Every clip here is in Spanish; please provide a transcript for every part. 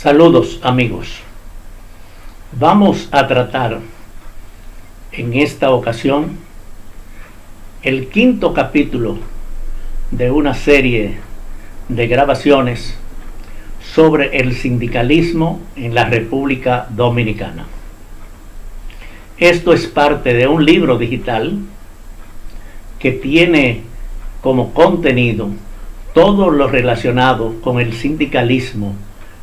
Saludos amigos. Vamos a tratar en esta ocasión el quinto capítulo de una serie de grabaciones sobre el sindicalismo en la República Dominicana. Esto es parte de un libro digital que tiene como contenido todo lo relacionado con el sindicalismo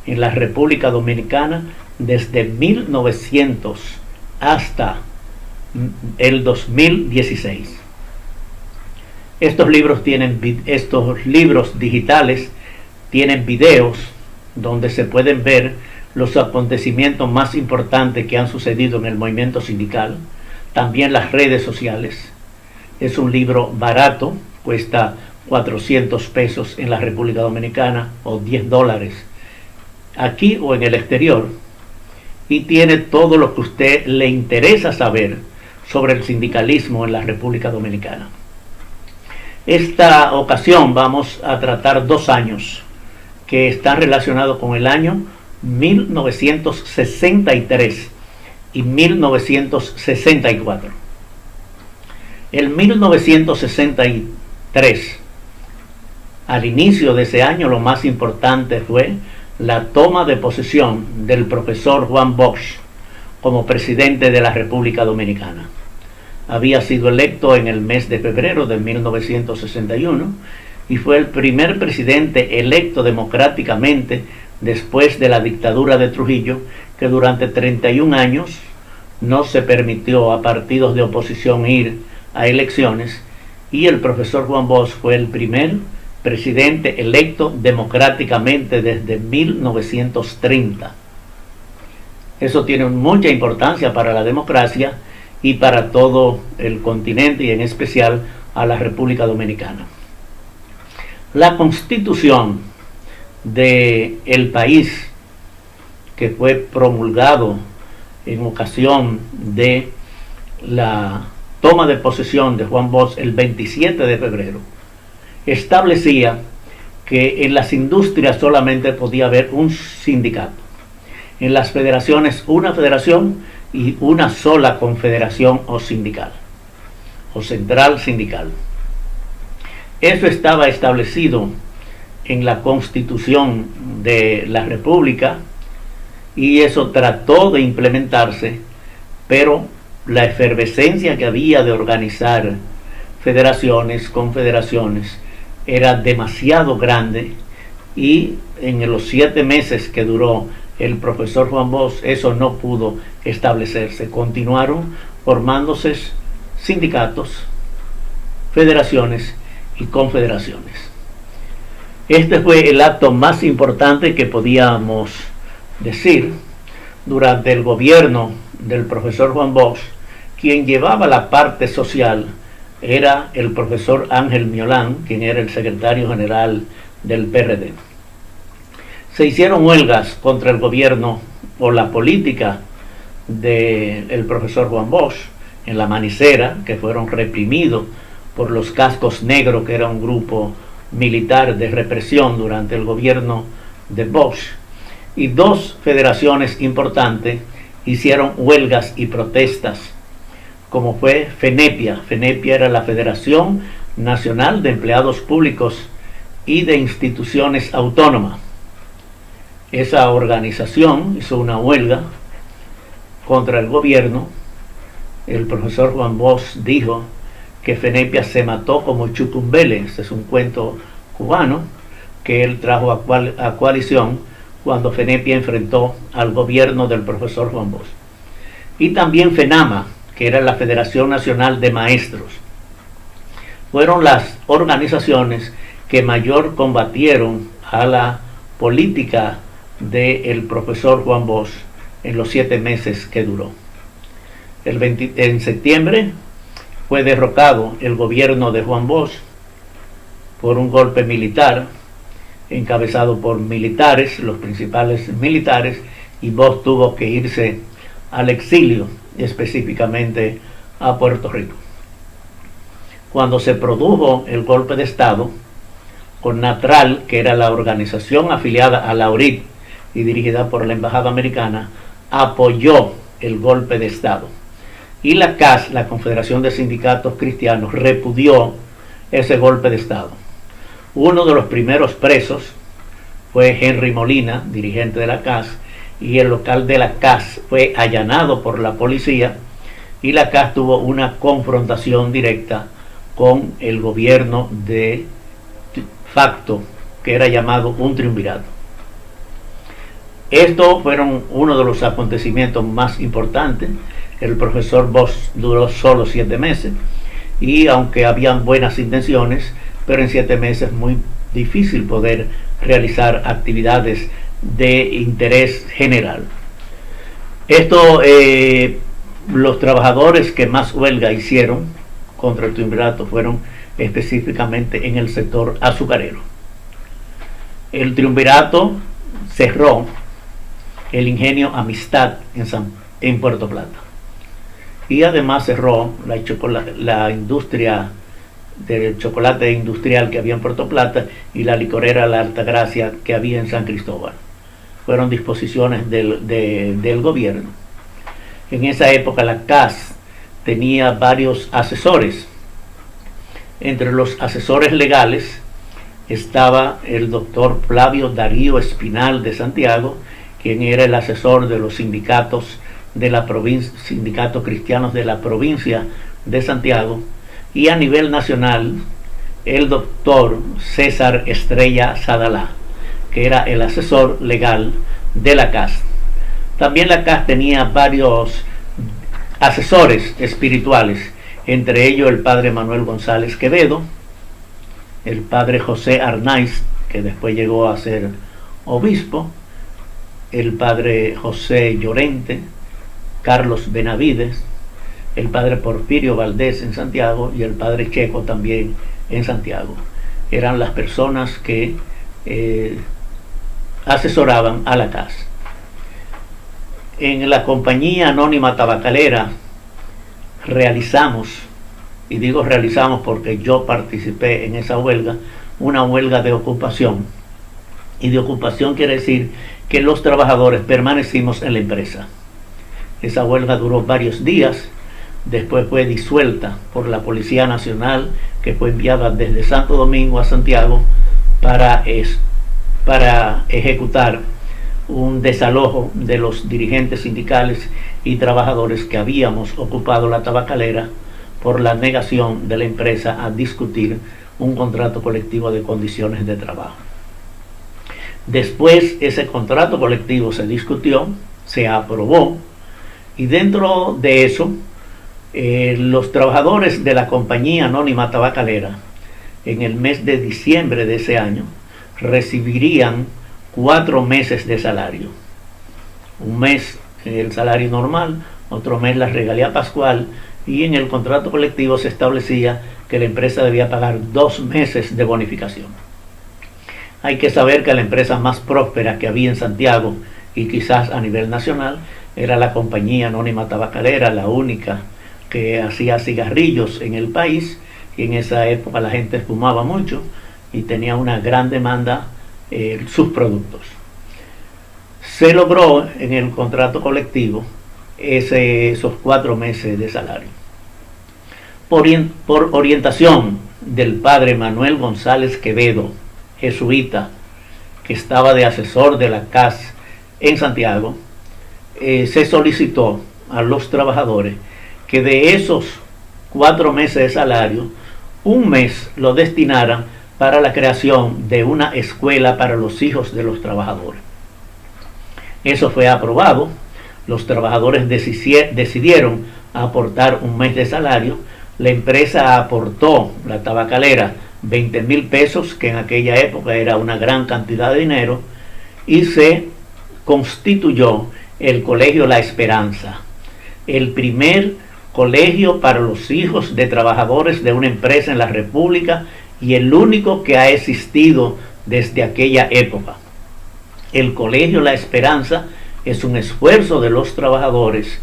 en la República Dominicana desde 1900 hasta el 2016. Estos libros digitales tienen videos donde se pueden ver los acontecimientos más importantes que han sucedido en el movimiento sindical, también las redes sociales. Es un libro barato, cuesta 400 pesos en la República Dominicana o $10 aquí o en el exterior, y tiene todo lo que a usted le interesa saber sobre el sindicalismo en la República Dominicana. Esta ocasión vamos a tratar 2 años que están relacionados con el año 1963 y 1964. El 1963, al inicio de ese año, lo más importante fue la toma de posesión del profesor Juan Bosch como presidente de la República Dominicana. Había sido electo en el mes de febrero de 1961 y fue el primer presidente electo democráticamente después de la dictadura de Trujillo, que durante 31 años no se permitió a partidos de oposición ir a elecciones, y el profesor Juan Bosch fue el primer presidente electo democráticamente desde 1930. Eso tiene mucha importancia para la democracia y para todo el continente, y en especial a la República Dominicana. La constitución del país, que fue promulgado en ocasión de la toma de posesión de Juan Bosch el 27 de febrero, establecía que en las industrias solamente podía haber un sindicato, en las federaciones una federación y una sola confederación o sindical o central sindical. Eso estaba establecido en la Constitución de la República y eso trató de implementarse, pero la efervescencia que había de organizar federaciones, confederaciones, era demasiado grande, y en los 7 meses que duró el profesor Juan Bosch eso no pudo establecerse. Continuaron formándose sindicatos, federaciones y confederaciones. Este fue el acto más importante que podíamos decir durante el gobierno del profesor Juan Bosch. Quien llevaba la parte social era el profesor Ángel Miolán, quien era el secretario general del PRD. Se hicieron huelgas contra el gobierno o la política del profesor Juan Bosch en La Manicera, que fueron reprimidos por los Cascos Negros, que era un grupo militar de represión durante el gobierno de Bosch, y 2 federaciones importantes hicieron huelgas y protestas, como fue FENEPIA. FENEPIA era la Federación Nacional de Empleados Públicos y de Instituciones Autónomas. Esa organización hizo una huelga contra el gobierno. El profesor Juan Bosch dijo que FENEPIA se mató como Chucumbele. Ese es un cuento cubano que él trajo a coalición cuando FENEPIA enfrentó al gobierno del profesor Juan Bosch. Y también FENAMA, que era la Federación Nacional de Maestros. Fueron las organizaciones que mayor combatieron a la política del profesor Juan Bosch en los 7 meses que duró. En septiembre fue derrocado el gobierno de Juan Bosch por un golpe militar encabezado por militares, los principales militares, y Bosch tuvo que irse al exilio, específicamente a Puerto Rico. Cuando se produjo el golpe de Estado, con Natral, que era la organización afiliada a la URIT, y dirigida por la Embajada Americana, apoyó el golpe de Estado. Y la CAS, la Confederación de Sindicatos Cristianos, repudió ese golpe de Estado. Uno de los primeros presos fue Henry Molina, dirigente de la CAS, y el local de la CAS fue allanado por la policía y la CAS tuvo una confrontación directa con el gobierno de facto, que era llamado un triunvirato. Estos fueron uno de los acontecimientos más importantes. El profesor Bosch duró solo 7 meses y aunque habían buenas intenciones, pero en 7 meses es muy difícil poder realizar actividades de interés general. Los trabajadores que más huelga hicieron contra el triunvirato fueron específicamente en el sector azucarero. El triunvirato cerró el ingenio Amistad en Puerto Plata y además cerró la industria del chocolate industrial que había en Puerto Plata y la licorera La Altagracia que había en San Cristóbal. Fueron disposiciones del gobierno. En esa época la CAS tenía varios asesores. Entre los asesores legales estaba el doctor Flavio Darío Espinal de Santiago, quien era el asesor de los sindicatos de la provincia, sindicatos cristianos de la provincia de Santiago, y a nivel nacional el doctor César Estrella Sadalá, que era el asesor legal de la CAS. También la CAS tenía varios asesores espirituales, entre ellos el padre Manuel González Quevedo, el padre José Arnaiz, que después llegó a ser obispo, el padre José Llorente, Carlos Benavides, el padre Porfirio Valdés en Santiago y el padre Checo también en Santiago. Eran las personas que asesoraban a la CAS. En la Compañía Anónima Tabacalera realizamos, y digo realizamos porque yo participé en esa huelga, una huelga de ocupación. Y de ocupación quiere decir que los trabajadores permanecimos en la empresa. Esa huelga duró varios días, después fue disuelta por la Policía Nacional, que fue enviada desde Santo Domingo a Santiago para ejecutar un desalojo de los dirigentes sindicales y trabajadores que habíamos ocupado la tabacalera por la negación de la empresa a discutir un contrato colectivo de condiciones de trabajo. Después ese contrato colectivo se discutió, se aprobó, y dentro de eso los trabajadores de la Compañía Anónima Tabacalera en el mes de diciembre de ese año recibirían 4 meses de salario. Un mes el salario normal, otro mes la regalía pascual, y en el contrato colectivo se establecía que la empresa debía pagar 2 meses de bonificación. Hay que saber que la empresa más próspera que había en Santiago y quizás a nivel nacional era la Compañía Anónima Tabacalera, la única que hacía cigarrillos en el país, y en esa época la gente fumaba mucho y tenía una gran demanda sus productos. Se logró en el contrato colectivo esos 4 meses de salario. Por orientación del padre Manuel González Quevedo, jesuita, que estaba de asesor de la CAS en Santiago, se solicitó a los trabajadores que de esos 4 meses de salario, 1 mes lo destinaran para la creación de una escuela para los hijos de los trabajadores. Eso fue aprobado. Los trabajadores decidieron aportar 1 mes de salario. La empresa aportó, la tabacalera, 20,000 pesos, que en aquella época era una gran cantidad de dinero, y se constituyó el Colegio La Esperanza, el primer colegio para los hijos de trabajadores de una empresa en la República y el único que ha existido desde aquella época. El Colegio La Esperanza es un esfuerzo de los trabajadores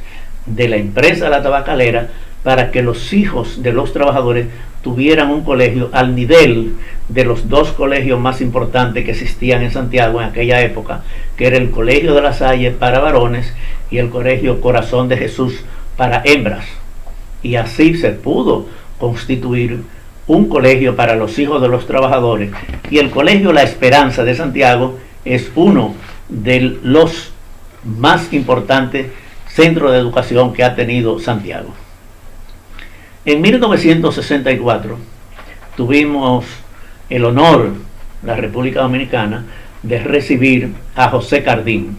de la empresa La Tabacalera para que los hijos de los trabajadores tuvieran un colegio al nivel de los dos colegios más importantes que existían en Santiago en aquella época, que era el Colegio de la Salle para varones y el Colegio Corazón de Jesús para hembras. Y así se pudo constituir un colegio para los hijos de los trabajadores. Y el Colegio La Esperanza de Santiago es uno de los más importantes centros de educación que ha tenido Santiago. En 1964 tuvimos el honor, la República Dominicana, de recibir a José Cardín,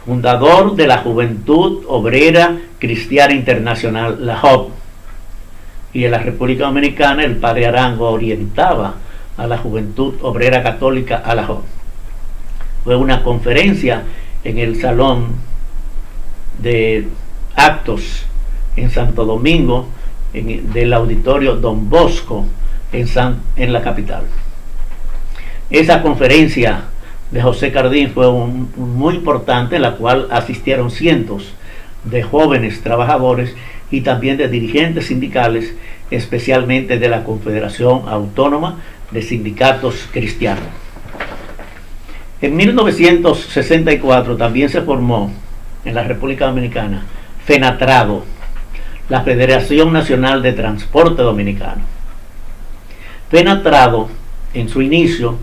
fundador de la Juventud Obrera Cristiana Internacional, la JOC. Y en la República Dominicana el padre Arango orientaba a la Juventud Obrera Católica a la JOC. Fue una conferencia en el Salón de Actos en Santo Domingo, del Auditorio Don Bosco en la capital. Esa conferencia de José Cardín fue muy importante, en la cual asistieron cientos de jóvenes trabajadores y también de dirigentes sindicales, especialmente de la Confederación Autónoma de Sindicatos Cristianos. En 1964 también se formó en la República Dominicana FENATRADO, la Federación Nacional de Transporte Dominicano. FENATRADO, en su inicio,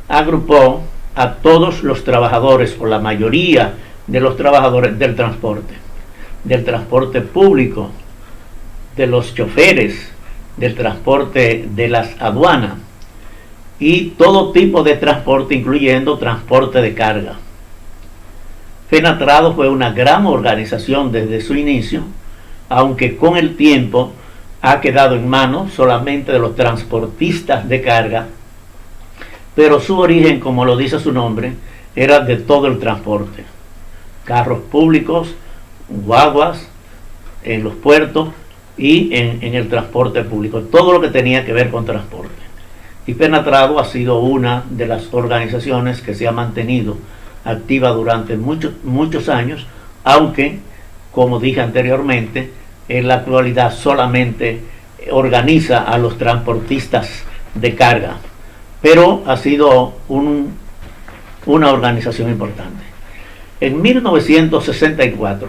agrupó a todos los trabajadores, o la mayoría de los trabajadores del transporte público, de los choferes, del transporte de las aduanas y todo tipo de transporte, incluyendo transporte de carga. FENATRADO fue una gran organización desde su inicio, aunque con el tiempo ha quedado en manos solamente de los transportistas de carga, pero su origen, como lo dice su nombre, era de todo el transporte: carros públicos, guaguas en los puertos y en el transporte público, todo lo que tenía que ver con transporte. Y FENATRADO ha sido una de las organizaciones que se ha mantenido activa durante muchos años, aunque, como dije anteriormente, en la actualidad solamente organiza a los transportistas de carga, pero ha sido una organización importante. En 1964,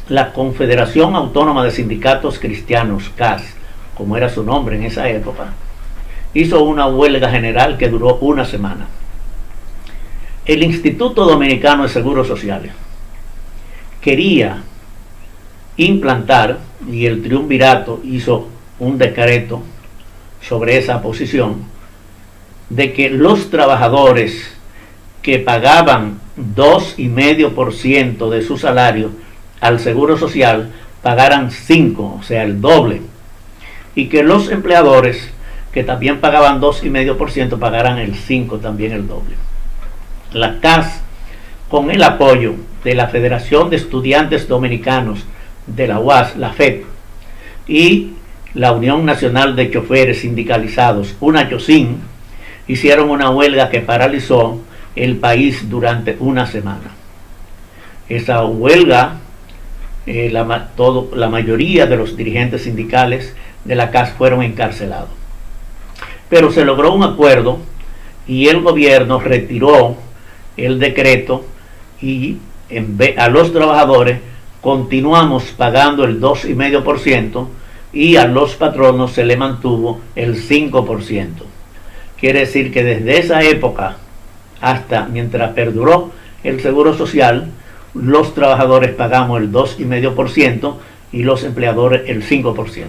la Confederación Autónoma de Sindicatos Cristianos, CAS, como era su nombre en esa época, hizo una huelga general que duró una semana. El Instituto Dominicano de Seguros Sociales quería implantar, y el triunvirato hizo un decreto sobre esa posición, de que los trabajadores que pagaban 2,5% de su salario al Seguro Social pagaran 5%, o sea, el doble, y que los empleadores que también pagaban 2,5% pagaran el 5%, también el doble. La CAS, con el apoyo de la Federación de Estudiantes Dominicanos de la UAS, la FED, y la Unión Nacional de Choferes Sindicalizados, UNACHOSIN, hicieron una huelga que paralizó el país durante una semana. Esa huelga, la mayoría de los dirigentes sindicales de la CAS fueron encarcelados. Pero se logró un acuerdo y el gobierno retiró el decreto, y a los trabajadores continuamos pagando el 2,5% y a los patronos se le mantuvo el 5%. Quiere decir que desde esa época hasta mientras perduró el Seguro Social, los trabajadores pagamos el 2,5% y los empleadores el 5%.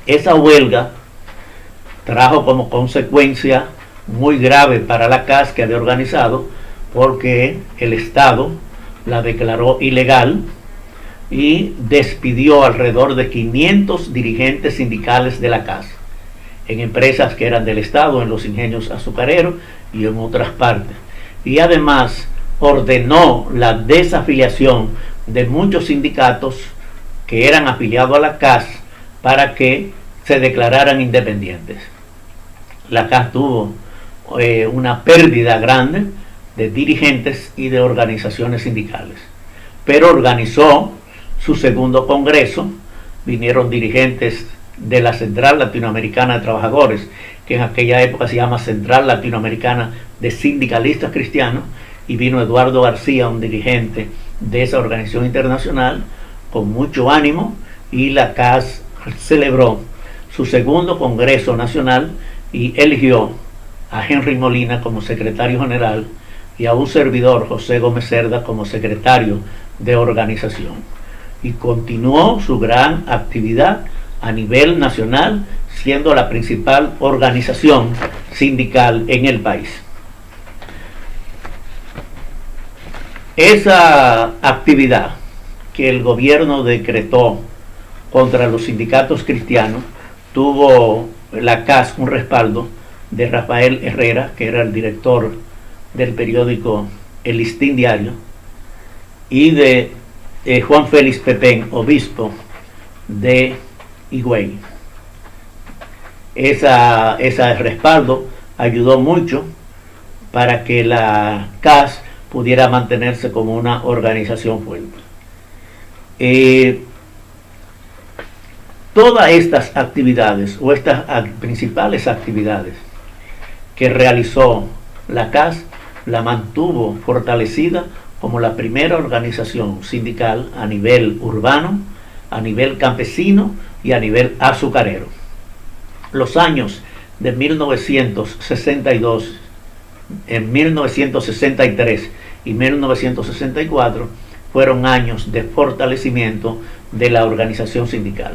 Esa huelga trajo como consecuencia muy grave para la CAS, que había organizado, porque el Estado la declaró ilegal y despidió alrededor de 500 dirigentes sindicales de la CAS en empresas que eran del Estado, en los ingenios azucareros y en otras partes. Y además ordenó la desafiliación de muchos sindicatos que eran afiliados a la CAS para que se declararan independientes. La CAS tuvo una pérdida grande de dirigentes y de organizaciones sindicales, pero organizó su segundo congreso vinieron dirigentes de la Central Latinoamericana de Trabajadores, que en aquella época se llama Central Latinoamericana de Sindicalistas Cristianos, y vino Eduardo García, un dirigente de esa organización internacional, con mucho ánimo, y la CAS celebró su segundo Congreso Nacional y eligió a Henry Molina como secretario general y a un servidor, José Gómez Cerda, como secretario de organización. Y continuó su gran actividad a nivel nacional, siendo la principal organización sindical en el país. Esa actividad que el gobierno decretó contra los sindicatos cristianos tuvo la CAS un respaldo de Rafael Herrera, que era el director del periódico El Listín Diario, y de Juan Félix Pepén, obispo de Higüey. Ese respaldo ayudó mucho para que la CAS pudiera mantenerse como una organización fuerte. Todas estas actividades, o estas principales actividades que realizó la CAS, la mantuvo fortalecida como la primera organización sindical a nivel urbano, a nivel campesino y a nivel azucarero. Los años de 1962, en 1963 y 1964 fueron años de fortalecimiento de la organización sindical.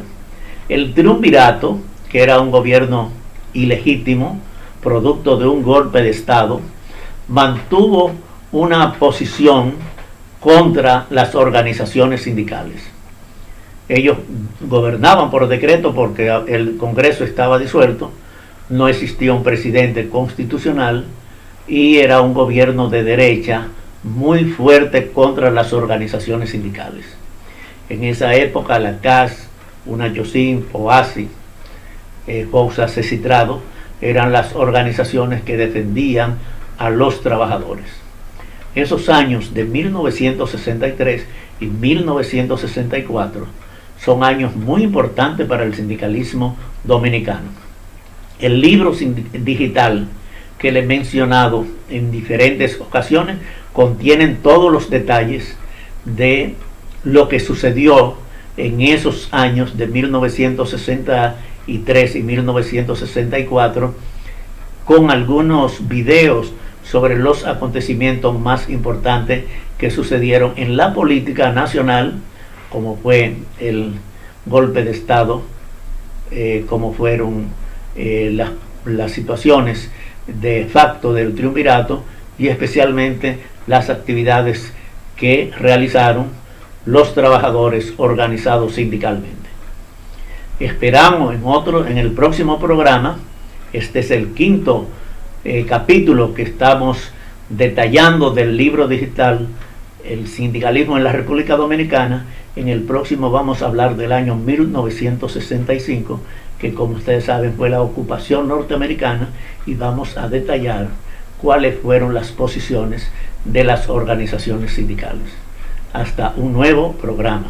El triunvirato, que era un gobierno ilegítimo, producto de un golpe de Estado, mantuvo una posición contra las organizaciones sindicales. Ellos gobernaban por decreto porque el Congreso estaba disuelto, no existía un presidente constitucional y era un gobierno de derecha muy fuerte contra las organizaciones sindicales. En esa época la CAS, UNAYOSIN, FOASI, FOUSA, CECITRADO, eran las organizaciones que defendían a los trabajadores. Esos años de 1963 y 1964 son años muy importantes para el sindicalismo dominicano. El libro digital que le he mencionado en diferentes ocasiones contienen todos los detalles de lo que sucedió en esos años de 1963 y 1964, con algunos videos sobre los acontecimientos más importantes que sucedieron en la política nacional, como fue el golpe de Estado, como fueron las situaciones de facto del triunvirato y especialmente las actividades que realizaron los trabajadores organizados sindicalmente. Esperamos en el próximo programa. Este es el quinto capítulo que estamos detallando del libro digital El sindicalismo en la República Dominicana. En el próximo vamos a hablar del año 1965, que como ustedes saben fue la ocupación norteamericana, y vamos a detallar cuáles fueron las posiciones de las organizaciones sindicales. Hasta un nuevo programa.